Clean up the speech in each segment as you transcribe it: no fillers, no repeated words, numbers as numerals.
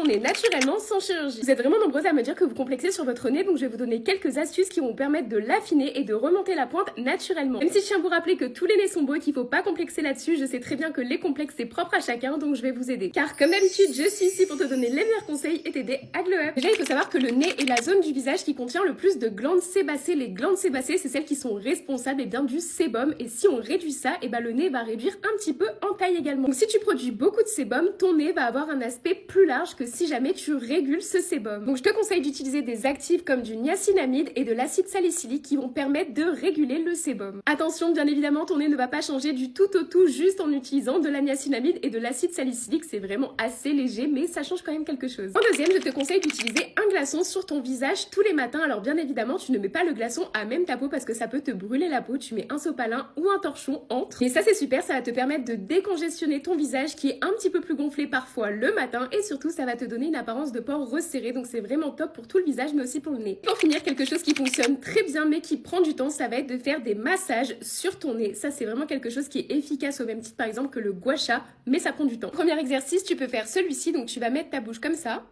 nez naturellement sans chirurgie. Vous êtes vraiment nombreuses à me dire que vous complexez sur votre nez, donc je vais vous donner quelques astuces qui vont vous permettre de l'affiner et de remonter la pointe naturellement. Même si je tiens à vous rappeler que tous les nez sont beaux et qu'il faut pas complexer là-dessus, je sais très bien que les complexes c'est propre à chacun, donc je vais vous aider. Car comme d'habitude, je suis ici pour te donner les meilleurs conseils et t'aider à glow up. Déjà, il faut savoir que le nez est la zone du visage qui contient le plus de glandes sébacées. Les glandes sébacées, c'est celles qui sont responsables du sébum, et si on réduit ça, le nez va réduire un petit peu en taille également. Donc si tu produis beaucoup de sébum, ton nez va avoir un aspect plus large que si jamais tu régules ce sébum. Donc je te conseille d'utiliser des actifs comme du niacinamide et de l'acide salicylique qui vont permettre de réguler le sébum. Attention, bien évidemment, ton nez ne va pas changer du tout au tout juste en utilisant de la niacinamide et de l'acide salicylique. C'est vraiment assez léger, mais ça change quand même quelque chose. En deuxième, je te conseille d'utiliser un glaçon sur ton visage tous les matins. Alors bien évidemment, tu ne mets pas le glaçon à même ta peau parce que ça peut te brûler la peau. Tu mets un sopalin ou un torchon entre. Et ça c'est super, ça va te permettre de décongestionner ton visage qui est un petit peu plus gonflé parfois le matin, et surtout ça va te donner une apparence de pores resserré, donc c'est vraiment top pour tout le visage mais aussi pour le nez. Pour finir, quelque chose qui fonctionne très bien mais qui prend du temps, ça va être de faire des massages sur ton nez. Ça c'est vraiment quelque chose qui est efficace au même titre par exemple que le gua sha, mais ça prend du temps. Premier exercice, tu peux faire celui-ci, donc tu vas mettre ta bouche comme ça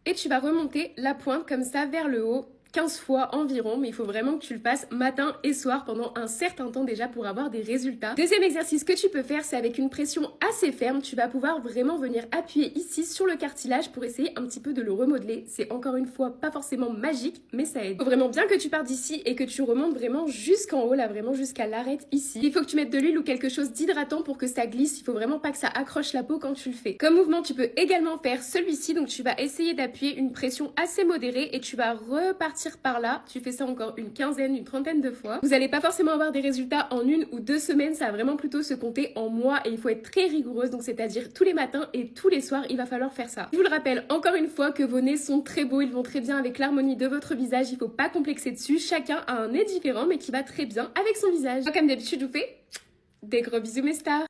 et tu vas remonter la pointe comme ça vers le haut 15 fois environ, mais il faut vraiment que tu le fasses matin et soir pendant un certain temps déjà pour avoir des résultats. Deuxième exercice que tu peux faire, c'est avec une pression assez ferme. Tu vas pouvoir vraiment venir appuyer ici sur le cartilage pour essayer un petit peu de le remodeler. C'est encore une fois pas forcément magique, mais ça aide. Il faut vraiment bien que tu partes d'ici et que tu remontes vraiment jusqu'en haut, là vraiment jusqu'à l'arête ici. Il faut que tu mettes de l'huile ou quelque chose d'hydratant pour que ça glisse. Il faut vraiment pas que ça accroche la peau quand tu le fais. Comme mouvement, tu peux également faire celui-ci. Donc tu vas essayer d'appuyer une pression assez modérée et tu vas repartir par là. Tu fais ça encore une quinzaine, une trentaine de fois. Vous n'allez pas forcément avoir des résultats en 1 ou 2 semaines, ça va vraiment plutôt se compter en mois et il faut être très rigoureuse, donc c'est-à-dire tous les matins et tous les soirs, il va falloir faire ça. Je vous le rappelle encore une fois que vos nez sont très beaux, ils vont très bien avec l'harmonie de votre visage, il faut pas complexer dessus, chacun a un nez différent mais qui va très bien avec son visage. Comme d'habitude, je vous fais des gros bisous mes stars.